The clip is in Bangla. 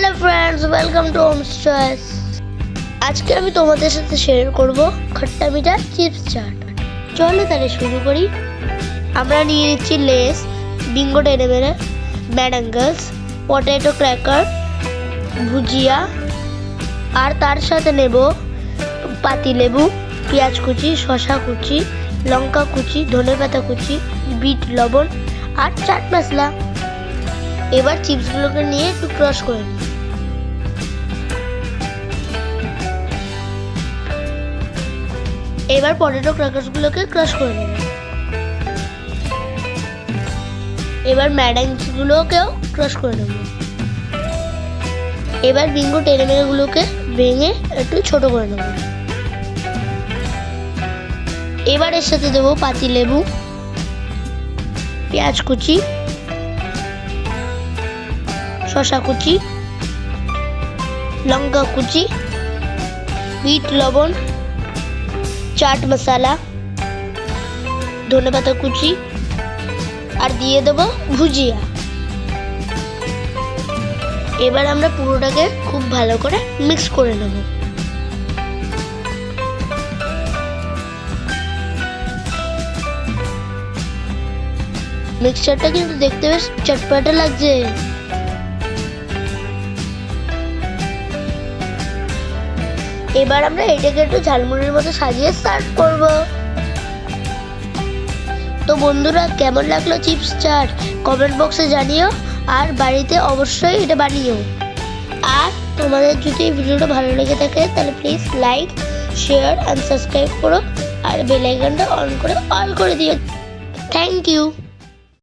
Hello friends, welcome to omschoice। আজকে আমি তোমাদের সাথে শেয়ার করব খট্টা মিঠা চিপস চাট। চলো তাহলে শুরু করি। আমরা নিয়ে নিচ্ছি লেস, বিঙ্গো টেনে মেরে, ম্যাডাঙ্গলস, পটেটো ক্র্যাকার, ভুজিয়া, আর তার সাথে নেব পাতিলেবু, পেঁয়াজ কুচি, শসা কুচি, লঙ্কা কুচি, ধনেপাতা কুচি, বিট লবণ আর চাট মশলা। এবার চিপসগুলোকে নিয়ে একটু ক্রাশ করে নিই। এবার পটেটো ক্র্যাকারসগুলোকে ক্রাশ করে নেব। এবার ম্যাডাংসগুলোকেও ক্রাশ করে নেব। এবার বিঙ্গো টেনে মেরেগুলোকে ভেঙে একটু ছোট করে নেব। এবার এর সাথে দেবো পাতিলেবু, পেঁয়াজ কুচি, শসা কুচি, লঙ্কা কুচি, বিট লবণ, চাট মশলা, ধনেপাতা কুচি আর দিয়ে দেবো ভুজিয়া। এবার আমরা পুরোটাকে খুব ভালো করে মিক্স করে নেব। মিক্সচারটা কিন্তু দেখতে বেশ চটপটা লাগছে। এবার আমরা এটাকে একটু ঝালমুড়ির মতো সাজিয়ে সার্ভ করব। তো বন্ধুরা, কেমন লাগলো চিপস চাট কমেন্ট বক্সে জানিও, আর বাড়িতে অবশ্যই এটা বানিও। আর তোমাদের যদি এই ভিডিওটা ভালো লেগে থাকে তাহলে please like, share and subscribe করো, আর বেল আইকনটা অন করে অল করে দিও। Thank you.